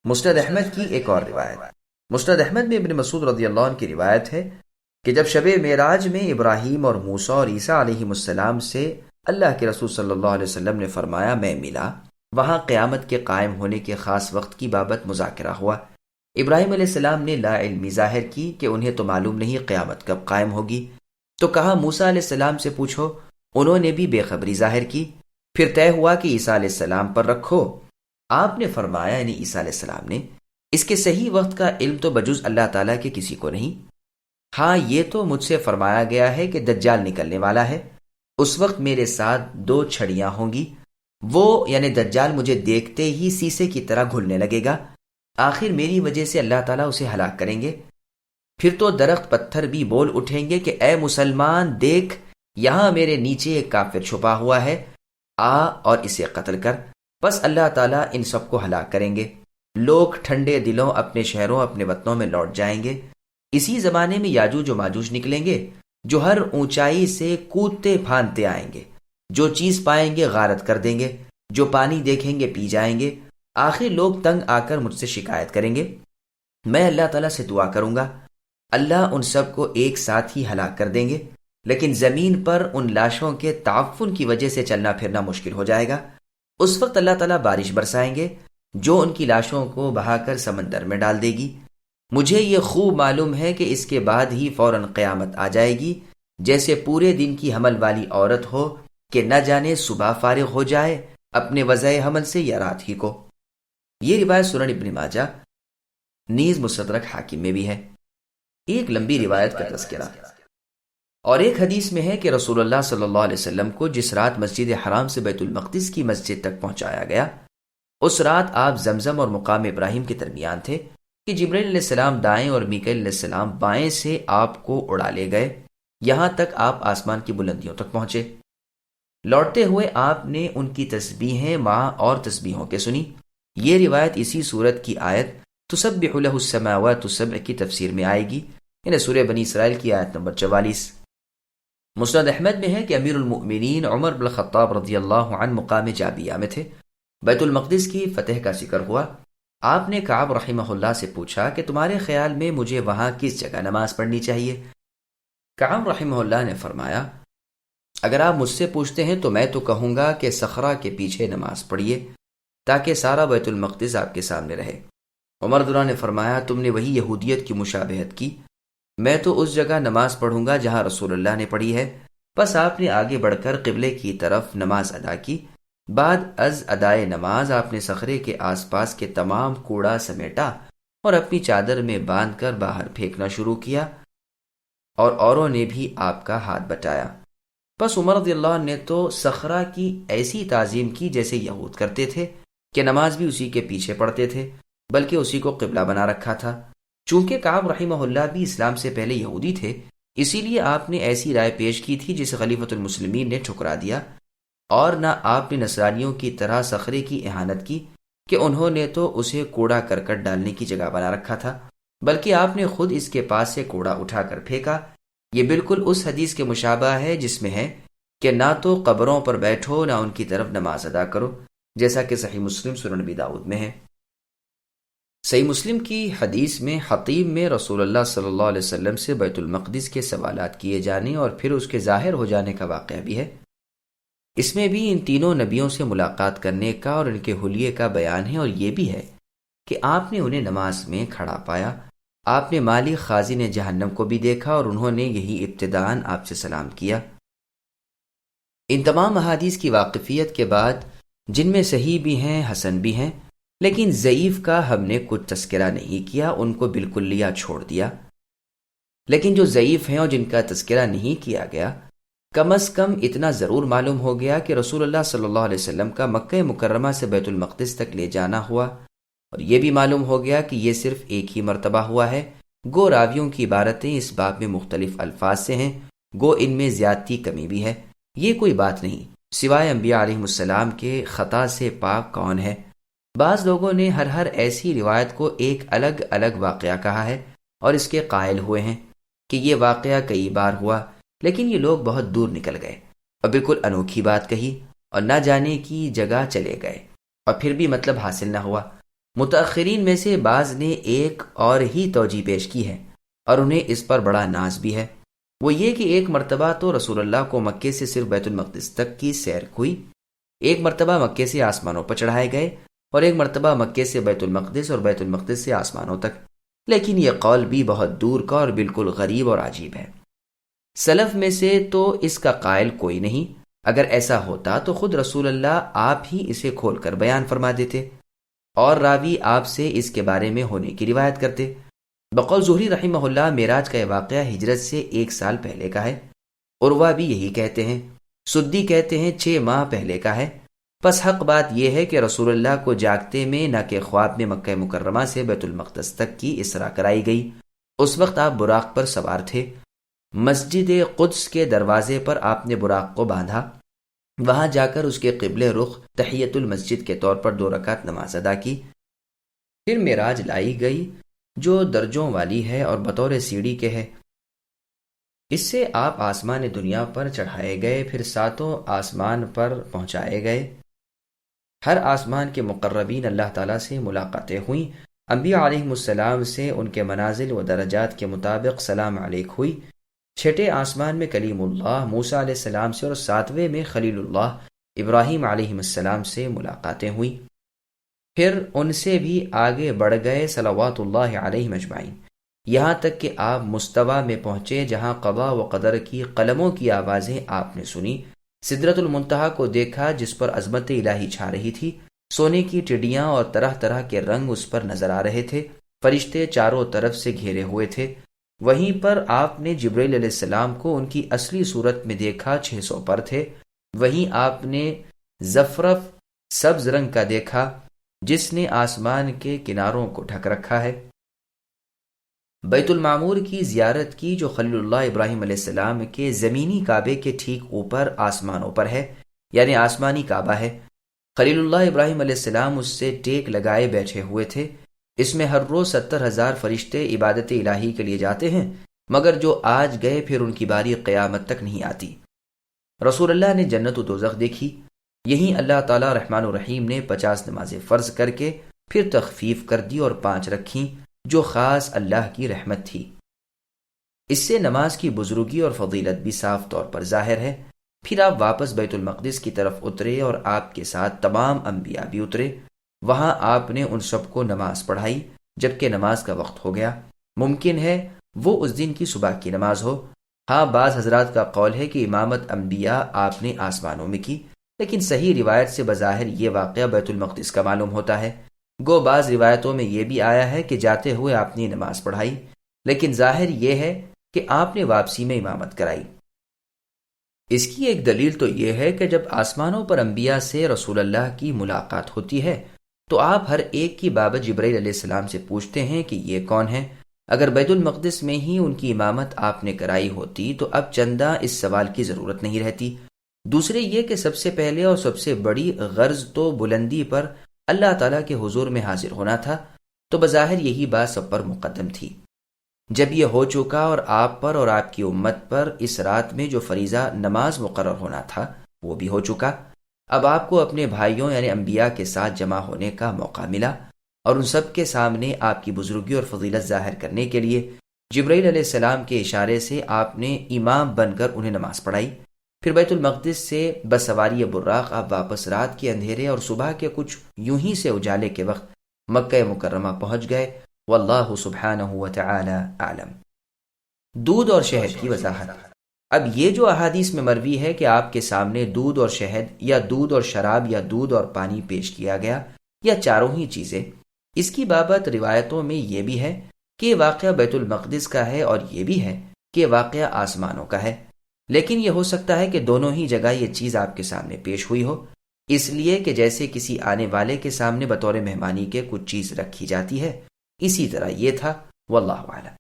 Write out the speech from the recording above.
مسند احمد کی ایک اور روایت۔ مسند احمد میں ابن مسعود رضی اللہ عنہ کی روایت ہے کہ جب شب معراج میں ابراہیم اور موسیٰ اور عیسیٰ علیہ السلام سے اللہ کے رسول صلی اللہ علیہ وسلم نے فرمایا میں ملا، وہاں قیامت کے قائم ہونے کے خاص وقت کی بابت مذاکرہ ہوا۔ ابراہیم علیہ السلام نے لا علمی ظاہر کی کہ انہیں تو معلوم نہیں قیامت کب قائم ہوگی، تو کہا موسیٰ علیہ السلام سے پوچھو، انہوں نے بھی بے خبری ظاہر کی۔ پھر طے ہوا کہ عیسیٰ علیہ السلام پر رکھو۔ آپ نے فرمایا، یعنی عیسیٰ علیہ السلام نے، اس کے صحیح وقت کا علم تو بجز اللہ تعالیٰ کے کسی کو نہیں۔ ہاں یہ تو مجھ سے فرمایا گیا ہے کہ دجال نکلنے والا ہے، اس وقت میرے ساتھ 2 چھڑیاں ہوں گی، وہ یعنی دجال مجھے دیکھتے ہی سیسے کی طرح گھلنے لگے گا، آخر میری وجہ سے اللہ تعالیٰ اسے ہلاک کریں گے۔ پھر تو درخت پتھر بھی بول اٹھیں گے کہ اے مسلمان دیکھ، یہاں میرے نیچے ایک کافر چھپا ہوا ہے، آ اور اسے قتل کر۔ بس اللہ تعالیٰ ان سب کو ہلاک کریں گے، لوگ ٹھنڈے دلوں اپنے شہروں اپنے وطنوں میں لوٹ جائیں گے۔ اسی زمانے میں یاجوج و ماجوج نکلیں گے جو ہر اونچائی سے کودتے پھاندتے آئیں گے، جو چیز پائیں گے غارت کر دیں گے، جو پانی دیکھیں گے پی جائیں گے۔ آخر لوگ تنگ آ کر مجھ سے شکایت کریں گے، میں اللہ تعالیٰ سے دعا کروں گا، اللہ ان سب کو ایک ساتھ ہی ہلاک کر دیں گے، لیکن زمین پر ان لاشوں کے تعفن کی وجہ سے چلنا پھرنا مشکل ہو جائے گا۔ اس وقت اللہ تعالیٰ بارش برسائیں گے جو ان کی لاشوں کو بہا کر سمندر میں ڈال دے گی۔ مجھے یہ خوب معلوم ہے کہ اس کے بعد ہی فوراً قیامت آ جائے گی، جیسے پورے دن کی حمل والی عورت ہو کہ نہ جانے صبح فارغ ہو جائے اپنے وضع حمل سے یا رات ہی کو۔ یہ روایت سنن ابن ماجہ نیز مستدرک حاکم میں بھی ہے۔ ایک لمبی روایت کا تذکرہ اور ایک حدیث میں ہے کہ رسول اللہ صلی اللہ علیہ وسلم کو جس رات مسجد حرام سے بیت المقدس کی مسجد تک پہنچایا گیا، اس رات آپ زمزم اور مقام ابراہیم کے درمیان تھے کہ جبرائیل علیہ السلام دائیں اور میکائیل علیہ السلام بائیں سے آپ کو اڑا لے گئے، یہاں تک آپ آسمان کی بلندیوں تک پہنچے۔ لوٹتے ہوئے آپ نے ان کی تسبیحیں ماں اور تسبیحوں کے سنی۔ یہ روایت اسی سورت کی آیت تسبح لہ السماوات السبع کی تفسیر میں آئے گی، یعنی سورہ بنی اسرائیل کی آیت نمبر 44۔ مسند احمد میں ہے کہ امیر المؤمنین عمر بن الخطاب رضی اللہ عنہ مقام جابیہ میں تھے، بیت المقدس کی فتح کا ذکر ہوا۔ آپ نے کعب رحمہ اللہ سے پوچھا کہ تمہارے خیال میں مجھے وہاں کس جگہ نماز پڑھنی چاہیے؟ کعب رحمہ اللہ نے فرمایا، اگر آپ مجھ سے پوچھتے ہیں تو میں تو کہوں گا کہ صخرہ کے پیچھے نماز پڑھیے تاکہ سارا بیت المقدس آپ کے سامنے رہے۔ عمر رضی اللہ عنہ نے فرمایا، تم نے وہی یہودیت کی مشابہت کی، میں تو اس جگہ نماز پڑھوں گا جہاں رسول اللہ نے پڑھی ہے۔ بس آپ نے آگے بڑھ کر قبلے کی طرف نماز ادا کی۔ بعد از ادائے نماز آپ نے صخرے کے آس پاس کے تمام کوڑا سمیٹا اور اپنی چادر میں باندھ کر باہر پھینکنا شروع کیا، اور اوروں نے بھی آپ کا ہاتھ بٹایا۔ بس عمر رضی اللہ عنہ نے تو صخرہ کی ایسی تعظیم کی جیسے یہود کرتے تھے کہ نماز بھی اسی کے پیچھے پڑھتے تھے، بلکہ اسی کو قبلہ بنا رکھا تھا۔ چونکہ کعب رحمہ اللہ بھی اسلام سے پہلے یہودی تھے، اسی لیے آپ نے ایسی رائے پیش کی تھی جسے خلیفۃ المسلمین نے ٹھکرا دیا، اور نہ آپ نے نصرانیوں کی طرح صخرے کی اہانت کی کہ انہوں نے تو اسے کوڑا کرکٹ ڈالنے کی جگہ بنا رکھا تھا، بلکہ آپ نے خود اس کے پاس سے کوڑا اٹھا کر پھینکا۔ یہ بالکل اس حدیث کے مشابہ ہے جس میں ہے کہ نہ تو قبروں پر بیٹھو نہ ان کی طرف نماز ادا کرو، جیسا کہ صحیح مسلم سنن ابی داؤد میں ہے۔ صحیح مسلم کی حدیث میں حطیم میں رسول اللہ صلی اللہ علیہ وسلم سے بیت المقدس کے سوالات کیے جانے اور پھر اس کے ظاہر ہو جانے کا واقعہ بھی ہے۔ اس میں بھی ان تینوں نبیوں سے ملاقات کرنے کا اور ان کے حلیے کا بیان ہے، اور یہ بھی ہے کہ آپ نے انہیں نماز میں کھڑا پایا۔ آپ نے مالک خازن جہنم کو بھی دیکھا اور انہوں نے یہی ابتداءً آپ سے سلام کیا۔ ان تمام احادیث کی واقفیت کے بعد، جن میں صحیح بھی ہیں حسن بھی ہیں، لیکن ضعیف کا ہم نے کچھ تذکرہ نہیں کیا، ان کو بالکلیہ چھوڑ دیا۔ لیکن جو ضعیف ہیں اور جن کا تذکرہ نہیں کیا گیا، کم از کم اتنا ضرور معلوم ہو گیا کہ رسول اللہ صلی اللہ علیہ وسلم کا مکہ مکرمہ سے بیت المقدس تک لے جانا ہوا، اور یہ بھی معلوم ہو گیا کہ یہ صرف ایک ہی مرتبہ ہوا ہے۔ گو راویوں کی عبارتیں اس باب میں مختلف الفاظ سے ہیں، گو ان میں زیادتی کمی بھی ہے۔ یہ کوئی بات نہیں، سوائے انبیاء علیہ السلام کے خطا سے پاک کون ہے؟ بعض لوگوں نے ہر ایسی روایت کو ایک الگ الگ واقعہ کہا ہے اور اس کے قائل ہوئے ہیں کہ یہ واقعہ کئی بار ہوا، لیکن یہ لوگ بہت دور نکل گئے اور بالکل انوکھی بات کہی اور نہ جانے کی جگہ چلے گئے، اور پھر بھی مطلب حاصل نہ ہوا۔ متأخرین میں سے بعض نے ایک اور ہی توجیہ پیش کی ہے اور انہیں اس پر بڑا ناز بھی ہے، وہ یہ کہ ایک مرتبہ تو رسول اللہ کو مکے سے صرف بیت المقدس تک کی سیر ہوئی، ایک مرتبہ مکے سے آسمانوں پر چڑھائے گئے، اور ایک مرتبہ مکے سے بیت المقدس اور بیت المقدس سے آسمانوں تک، لیکن یہ قول بھی بہت دور کا اور بالکل غریب اور عجیب ہے۔ سلف میں سے تو اس کا قائل کوئی نہیں، اگر ایسا ہوتا تو خود رسول اللہ آپ ہی اسے کھول کر بیان فرما دیتے اور راوی آپ سے اس کے بارے میں ہونے کی روایت کرتے۔ بقول زہری رحمہ اللہ معراج کا یہ واقعہ ہجرت سے 1 سال پہلے کا ہے، عروہ بھی یہی کہتے ہیں، سدی کہتے ہیں 6 ماہ پہلے کا ہے۔ پس حق بات یہ ہے کہ رسول اللہ کو جاگتے میں نہ کہ خواب میں مکہ مکرمہ سے بیت المقدس تک کی اسرا کرائی گئی۔ اس وقت آپ براق پر سوار تھے، مسجد قدس کے دروازے پر آپ نے براق کو باندھا، وہاں جا کر اس کے قبل رخ تحیت المسجد کے طور پر 2 رکعت نماز ادا کی، پھر معراج لائی گئی جو درجوں والی ہے اور بطور سیڑھی کے ہے۔ اس سے آپ آسمان دنیا پر چڑھائے گئے، پھر 7 آسمان پر پہنچائے گئے۔ ہر آسمان کے مقربین اللہ تعالیٰ سے ملاقاتیں ہوئیں، انبیاء علیہم السلام سے ان کے منازل و درجات کے مطابق سلام علیک ہوئی۔ 6 آسمان میں کلیم اللہ موسیٰ علیہ السلام سے اور 7ویں میں خلیل اللہ ابراہیم علیہ السلام سے ملاقاتیں ہوئیں، پھر ان سے بھی آگے بڑھ گئے صلوات اللہ علیہ اجمعین، یہاں تک کہ آپ مستوی میں پہنچے جہاں قضا و قدر کی قلموں کی آوازیں آپ نے سنی، سدرۃ المنتہا کو دیکھا جس پر عظمت الہی چھا رہی تھی، سونے کی ٹڈیاں اور طرح طرح کے رنگ اس پر نظر آ رہے تھے، فرشتے چاروں طرف سے گھیرے ہوئے تھے۔ وہیں پر آپ نے جبرائیل علیہ السلام کو ان کی اصلی صورت میں دیکھا، 600 پر تھے۔ وہیں آپ نے زفرف سبز رنگ کا دیکھا جس نے آسمان کے کناروں کو ڈھک رکھا ہے۔ بیت المعمور کی زیارت کی جو خلیل اللہ ابراہیم علیہ السلام کے زمینی کعبے کے ٹھیک اوپر آسمانوں پر ہے، یعنی آسمانی کعبہ ہے۔ خلیل اللہ ابراہیم علیہ السلام اس سے ٹیک لگائے بیٹھے ہوئے تھے۔ اس میں ہر روز 70,000 فرشتے عبادت الہی کے لیے جاتے ہیں، مگر جو آج گئے پھر ان کی باری قیامت تک نہیں آتی۔ رسول اللہ نے جنت و دوزخ دیکھی، یہیں اللہ تعالیٰ رحمان الرحیم نے 50 نمازیں فرض کر کے پھر تخفیف کر دی اور 5 رکھیں جو خاص اللہ کی رحمت تھی۔ اس سے نماز کی بزرگی اور فضیلت بھی صاف طور پر ظاہر ہے۔ پھر آپ واپس بیت المقدس کی طرف اترے اور آپ کے ساتھ تمام انبیاء بھی اترے، وہاں آپ نے ان سب کو نماز پڑھائی جبکہ نماز کا وقت ہو گیا۔ ممکن ہے وہ اس دن کی صبح کی نماز ہو۔ ہاں، بعض حضرات کا قول ہے کہ امامت انبیاء آپ نے آسمانوں میں کی، لیکن صحیح روایت سے بظاہر یہ واقعہ بیت المقدس کا معلوم ہوتا ہے۔ گو بعض روایتوں میں یہ بھی آیا ہے کہ جاتے ہوئے آپ نے نماز پڑھائی، لیکن ظاہر یہ ہے کہ آپ نے واپسی میں امامت کرائی۔ اس کی ایک دلیل تو یہ ہے کہ جب آسمانوں پر انبیاء سے رسول اللہ کی ملاقات ہوتی ہے تو آپ ہر ایک کی بابت جبرائیل علیہ السلام سے پوچھتے ہیں کہ یہ کون ہے۔ اگر بیت المقدس میں ہی ان کی امامت آپ نے کرائی ہوتی تو اب چندہ اس سوال کی ضرورت نہیں رہتی۔ دوسرے یہ کہ سب سے پہلے اور سب سے بڑی غرض تو بلندی پر اللہ تعالیٰ کے حضور میں حاضر ہونا تھا، تو بظاہر یہی بات سب پر مقدم تھی۔ جب یہ ہو چکا اور آپ پر اور آپ کی امت پر اس رات میں جو فریضہ نماز مقرر ہونا تھا وہ بھی ہو چکا، اب آپ کو اپنے بھائیوں یعنی انبیاء کے ساتھ جمع ہونے کا موقع ملا، اور ان سب کے سامنے آپ کی بزرگی اور فضیلت ظاہر کرنے کے لیے جبرائیل علیہ السلام کے اشارے سے آپ نے امام بن کر انہیں نماز پڑھائی۔ پھر بیت المقدس سے بسواری براق آپ واپس رات کے اندھیرے اور صبح کے کچھ یوں ہی سے اجالے کے وقت مکہ مکرمہ پہنچ گئے۔ واللہ سبحانہ وتعالی اعلم۔ دودھ اور شہد کی وضاحت۔ اب یہ جو احادیث میں مروی ہے کہ آپ کے سامنے دودھ اور شہد یا دودھ اور شراب یا دودھ اور پانی پیش کیا گیا یا چاروں ہی چیزیں، اس کی بابت روایتوں میں یہ بھی ہے کہ واقعہ بیت المقدس کا ہے اور یہ بھی ہے کہ واقعہ آسمانوں کا ہے، لیکن یہ ہو سکتا ہے کہ دونوں ہی جگہ یہ چیز آپ کے سامنے پیش ہوئی ہو، اس لیے کہ جیسے کسی آنے والے کے سامنے بطور مہمانی کے کچھ چیز رکھی جاتی ہے، اسی طرح یہ تھا۔ واللہ اعلم۔